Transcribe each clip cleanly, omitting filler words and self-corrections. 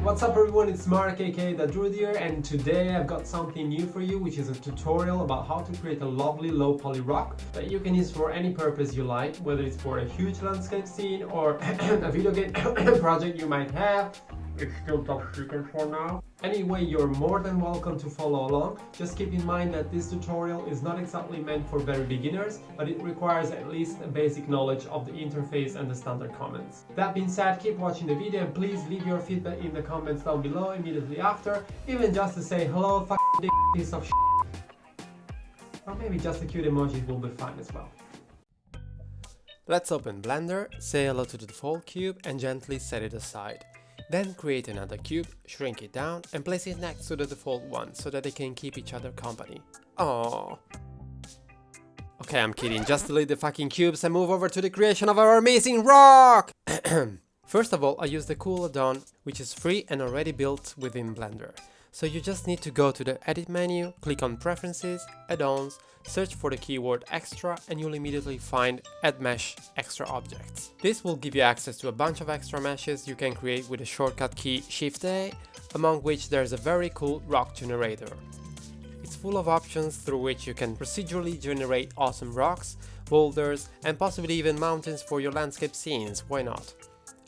What's up everyone, it's Mark aka The Druid here, and today I've got something new for you, which is a tutorial about how to create a lovely low poly rock that you can use for any purpose you like, whether it's for a huge landscape scene or a video game project you might have. It's still top secret for now. Anyway, you're more than welcome to follow along. Just keep in mind that this tutorial is not exactly meant for very beginners, but it requires at least a basic knowledge of the interface and the standard comments. That being said, keep watching the video and please leave your feedback in the comments down below immediately after, even just to say hello f***ing piece of shit. Or maybe just a cute emoji will be fine as well. Let's open Blender, say hello to the default cube and gently set it aside. Then create another cube, shrink it down and place it next to the default one so that they can keep each other company. Aww. Okay, I'm kidding, just delete the fucking cubes and move over to the creation of our amazing rock! First of all, I use the cool add-on, which is free and already built within Blender. So you just need to go to the edit menu, click on preferences, add-ons, search for the keyword extra and you'll immediately find add mesh extra objects. This will give you access to a bunch of extra meshes you can create with the shortcut key Shift A, among which there's a very cool rock generator. It's full of options through which you can procedurally generate awesome rocks, boulders and possibly even mountains for your landscape scenes, why not?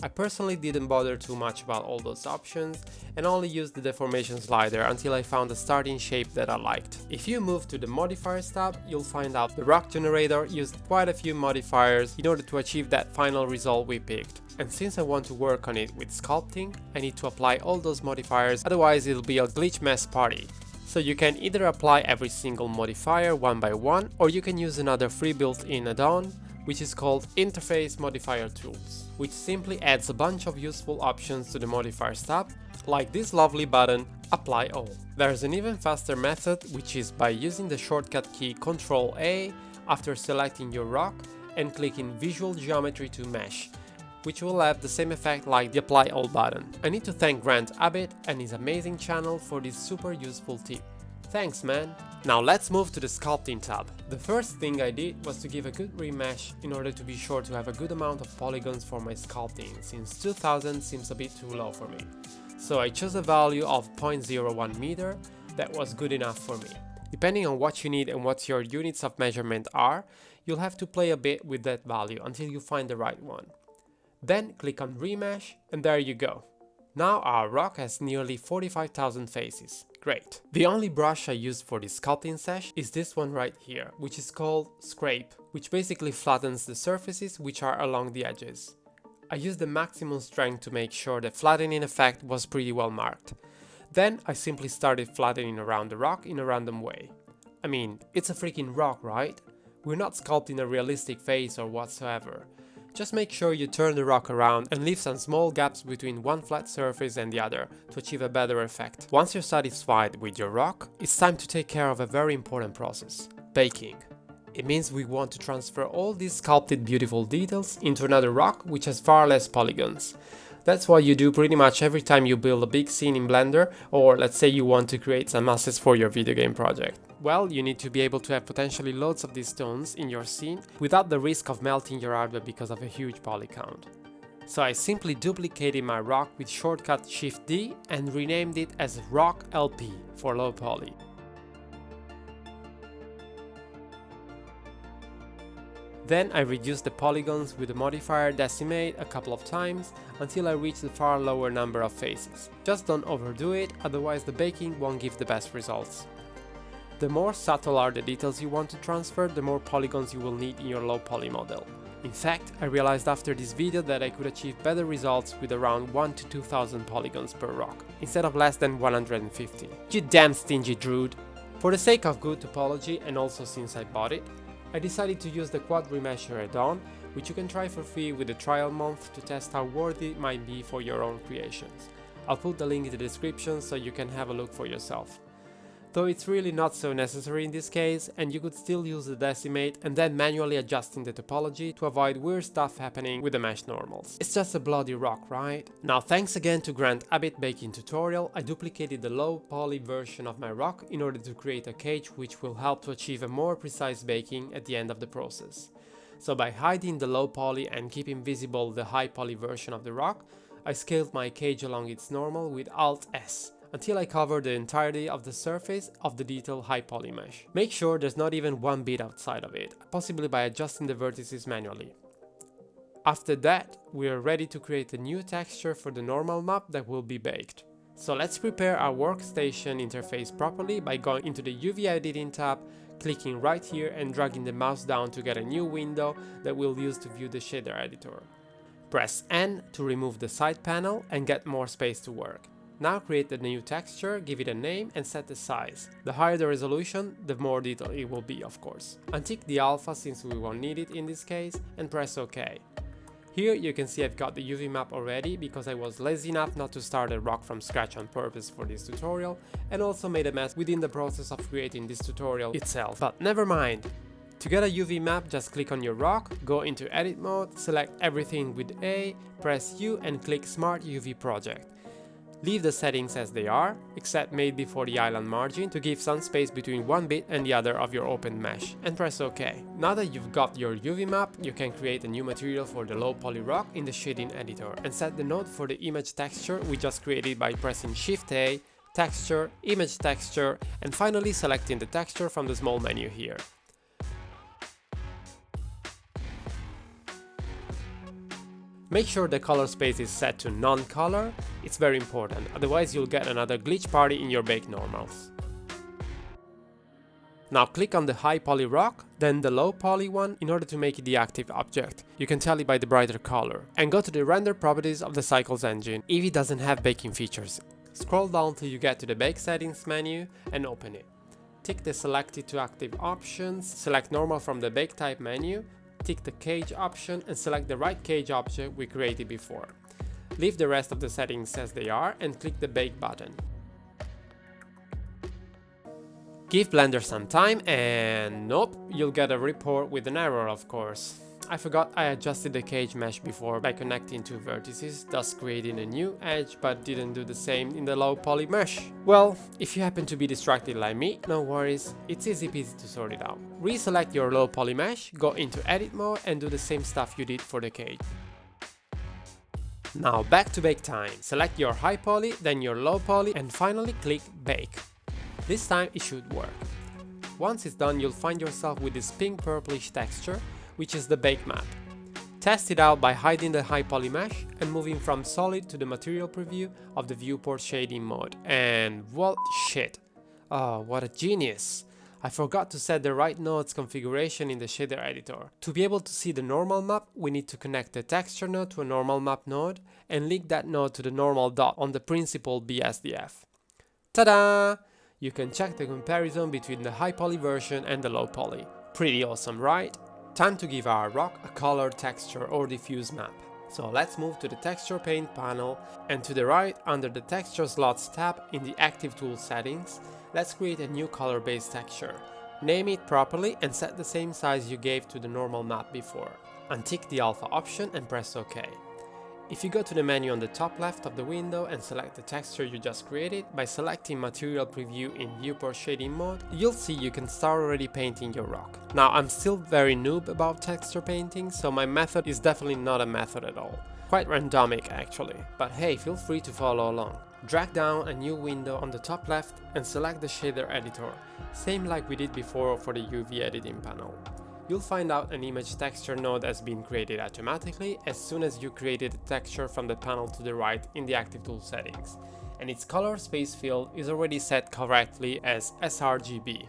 I personally didn't bother too much about all those options and only used the deformation slider until I found a starting shape that I liked. If you move to the modifiers tab, you'll find out the rock generator used quite a few modifiers in order to achieve that final result we picked. And since I want to work on it with sculpting, I need to apply all those modifiers, otherwise it'll be a glitch mess party. So you can either apply every single modifier one by one, or you can use another free built-in add-on, which is called Interface Modifier Tools, which simply adds a bunch of useful options to the modifiers tab, like this lovely button, Apply All. There's an even faster method, which is by using the shortcut key Ctrl A after selecting your rock and clicking Visual Geometry to Mesh, which will have the same effect like the Apply All button. I need to thank Grant Abbott and his amazing channel for this super useful tip. Thanks man! Now let's move to the sculpting tab. The first thing I did was to give a good remesh in order to be sure to have a good amount of polygons for my sculpting, since 2000 seems a bit too low for me. So I chose a value of 0.01 meter that was good enough for me. Depending on what you need and what your units of measurement are, you'll have to play a bit with that value until you find the right one. Then click on remesh and there you go. Now our rock has nearly 45,000 faces. Great. The only brush I used for this sculpting sesh is this one right here, which is called Scrape, which basically flattens the surfaces which are along the edges. I used the maximum strength to make sure the flattening effect was pretty well marked. Then I simply started flattening around the rock in a random way. I mean, it's a freaking rock, right? We're not sculpting a realistic face or whatsoever. Just make sure you turn the rock around and leave some small gaps between one flat surface and the other to achieve a better effect. Once you're satisfied with your rock, it's time to take care of a very important process: baking. It means we want to transfer all these sculpted beautiful details into another rock which has far less polygons. That's what you do pretty much every time you build a big scene in Blender, or let's say you want to create some assets for your video game project. Well, you need to be able to have potentially loads of these stones in your scene without the risk of melting your hardware because of a huge poly count. So I simply duplicated my rock with shortcut Shift D and renamed it as Rock LP for low poly. Then I reduced the polygons with the modifier Decimate a couple of times until I reached the far lower number of faces. Just don't overdo it, otherwise the baking won't give the best results. The more subtle are the details you want to transfer, the more polygons you will need in your low poly model. In fact, I realized after this video that I could achieve better results with around 1 to 2000 polygons per rock, instead of less than 150. You damn stingy druid! For the sake of good topology and also since I bought it, I decided to use the Quadremesher add-on, which you can try for free with a trial month to test how worthy it might be for your own creations. I'll put the link in the description so you can have a look for yourself. Though it's really not so necessary in this case, and you could still use the Decimate and then manually adjusting the topology to avoid weird stuff happening with the mesh normals. It's just a bloody rock, right? Now thanks again to Grant Abbott baking tutorial, I duplicated the low poly version of my rock in order to create a cage which will help to achieve a more precise baking at the end of the process. So by hiding the low poly and keeping visible the high poly version of the rock, I scaled my cage along its normal with Alt-S until I cover the entirety of the surface of the detailed high poly mesh. Make sure there's not even one bit outside of it, possibly by adjusting the vertices manually. After that, we are ready to create a new texture for the normal map that will be baked. So let's prepare our workstation interface properly by going into the UV editing tab, clicking right here and dragging the mouse down to get a new window that we'll use to view the shader editor. Press N to remove the side panel and get more space to work. Now create the new texture, give it a name and set the size. The higher the resolution, the more detailed it will be, of course. Untick the alpha since we won't need it in this case and press OK. Here you can see I've got the UV map already because I was lazy enough not to start a rock from scratch on purpose for this tutorial and also made a mess within the process of creating this tutorial itself. But never mind. To get a UV map, just click on your rock, go into edit mode, select everything with A, press U and click Smart UV Project. Leave the settings as they are, except made before the island margin to give some space between one bit and the other of your open mesh, and press OK. Now that you've got your UV map, you can create a new material for the low poly rock in the shading editor and set the node for the image texture we just created by pressing Shift A, Texture, Image Texture, and finally selecting the texture from the small menu here. Make sure the color space is set to non-color, it's very important, otherwise you'll get another glitch party in your bake normals. Now click on the high poly rock, then the low poly one in order to make it the active object. You can tell it by the brighter color. And go to the render properties of the Cycles engine if it doesn't have baking features. Scroll down till you get to the bake settings menu and open it. Tick the select it to active options, select normal from the bake type menu, tick the cage option and select the right cage object we created before. Leave the rest of the settings as they are and click the bake button. Give Blender some time and nope, you'll get a report with an error of course. I forgot I adjusted the cage mesh before by connecting two vertices, thus creating a new edge, but didn't do the same in the low poly mesh. Well, if you happen to be distracted like me, no worries, it's easy peasy to sort it out. Reselect your low poly mesh, go into edit mode and do the same stuff you did for the cage. Now back to bake time. Select your high poly, then your low poly and finally click bake. This time it should work. Once it's done, you'll find yourself with this pink purplish texture, which is the bake map. Test it out by hiding the high poly mesh and moving from solid to the material preview of the viewport shading mode. And what shit. Oh, what a genius. I forgot to set the right node's configuration in the shader editor. To be able to see the normal map, we need to connect the texture node to a normal map node and link that node to the normal dot on the principal BSDF. Ta-da! You can check the comparison between the high poly version and the low poly. Pretty awesome, right? Time to give our rock a color, texture or diffuse map. So let's move to the texture paint panel and to the right under the texture slots tab in the active tool settings, let's create a new color based texture. Name it properly and set the same size you gave to the normal map before. Untick the alpha option and press OK. If you go to the menu on the top left of the window and select the texture you just created, by selecting Material Preview in Viewport Shading mode, you'll see you can start already painting your rock. Now I'm still very noob about texture painting, so my method is definitely not a method at all. Quite randomic actually, but hey, feel free to follow along. Drag down a new window on the top left and select the shader editor, same like we did before for the UV editing panel. You'll find out an image texture node has been created automatically as soon as you created the texture from the panel to the right in the active tool settings, and its color space field is already set correctly as sRGB.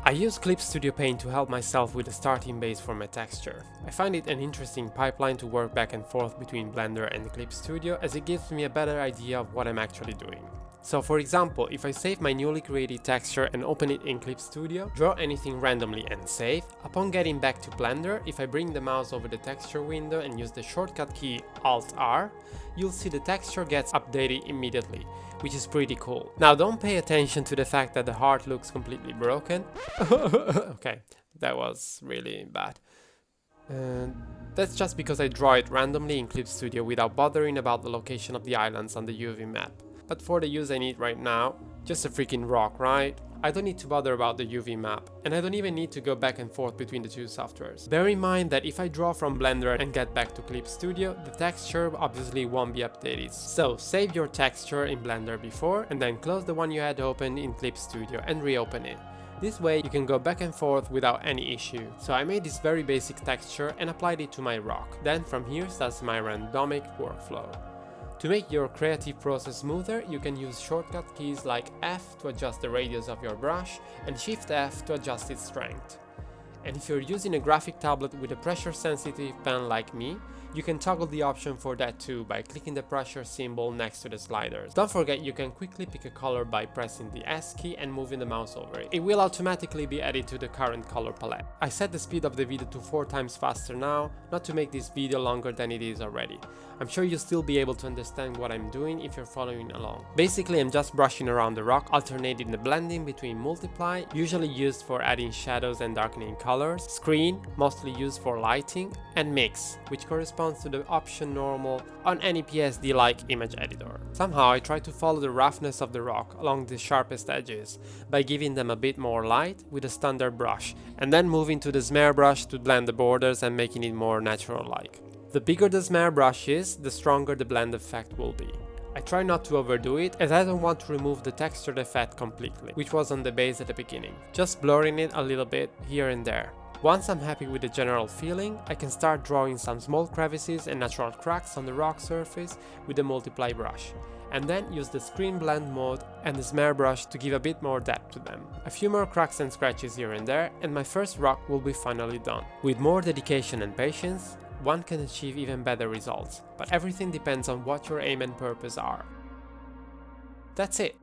I use Clip Studio Paint to help myself with the starting base for my texture. I find it an interesting pipeline to work back and forth between Blender and Clip Studio as it gives me a better idea of what I'm actually doing. So for example, if I save my newly created texture and open it in Clip Studio, draw anything randomly and save, upon getting back to Blender, if I bring the mouse over the texture window and use the shortcut key Alt-R, you'll see the texture gets updated immediately, which is pretty cool. Now don't pay attention to the fact that the heart looks completely broken. Okay, that was really bad. That's just because I draw it randomly in Clip Studio without bothering about the location of the islands on the UV map. But for the use I need right now, just a freaking rock, right? I don't need to bother about the UV map, and I don't even need to go back and forth between the two softwares. Bear in mind that if I draw from Blender and get back to Clip Studio, the texture obviously won't be updated. So save your texture in Blender before, and then close the one you had opened in Clip Studio and reopen it. This way you can go back and forth without any issue. So I made this very basic texture and applied it to my rock. Then from here starts my randomic workflow. To make your creative process smoother, you can use shortcut keys like F to adjust the radius of your brush and Shift F to adjust its strength. And if you're using a graphic tablet with a pressure sensitive pen like me, you can toggle the option for that too by clicking the pressure symbol next to the sliders. Don't forget you can quickly pick a color by pressing the S key and moving the mouse over it. It will automatically be added to the current color palette. I set the speed of the video to 4 times faster now, not to make this video longer than it is already. I'm sure you'll still be able to understand what I'm doing if you're following along. Basically, I'm just brushing around the rock, alternating the blending between multiply, usually used for adding shadows and darkening colors, screen, mostly used for lighting, and mix, which corresponds to the option normal on any PSD-like image editor. Somehow I try to follow the roughness of the rock along the sharpest edges by giving them a bit more light with a standard brush, and then moving to the smear brush to blend the borders and making it more natural-like. The bigger the smear brush is, the stronger the blend effect will be. I try not to overdo it, as I don't want to remove the textured effect completely, which was on the base at the beginning, just blurring it a little bit here and there. Once I'm happy with the general feeling, I can start drawing some small crevices and natural cracks on the rock surface with the multiply brush, and then use the screen blend mode and the smear brush to give a bit more depth to them. A few more cracks and scratches here and there, and my first rock will be finally done. With more dedication and patience, one can achieve even better results, but everything depends on what your aim and purpose are. That's it!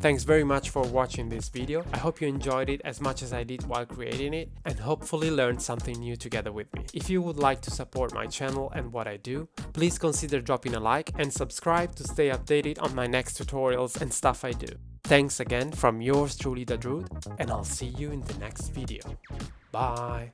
Thanks very much for watching this video. I hope you enjoyed it as much as I did while creating it, and hopefully learned something new together with me. If you would like to support my channel and what I do, please consider dropping a like and subscribe to stay updated on my next tutorials and stuff I do. Thanks again from yours truly, The Druid, and I'll see you in the next video. Bye!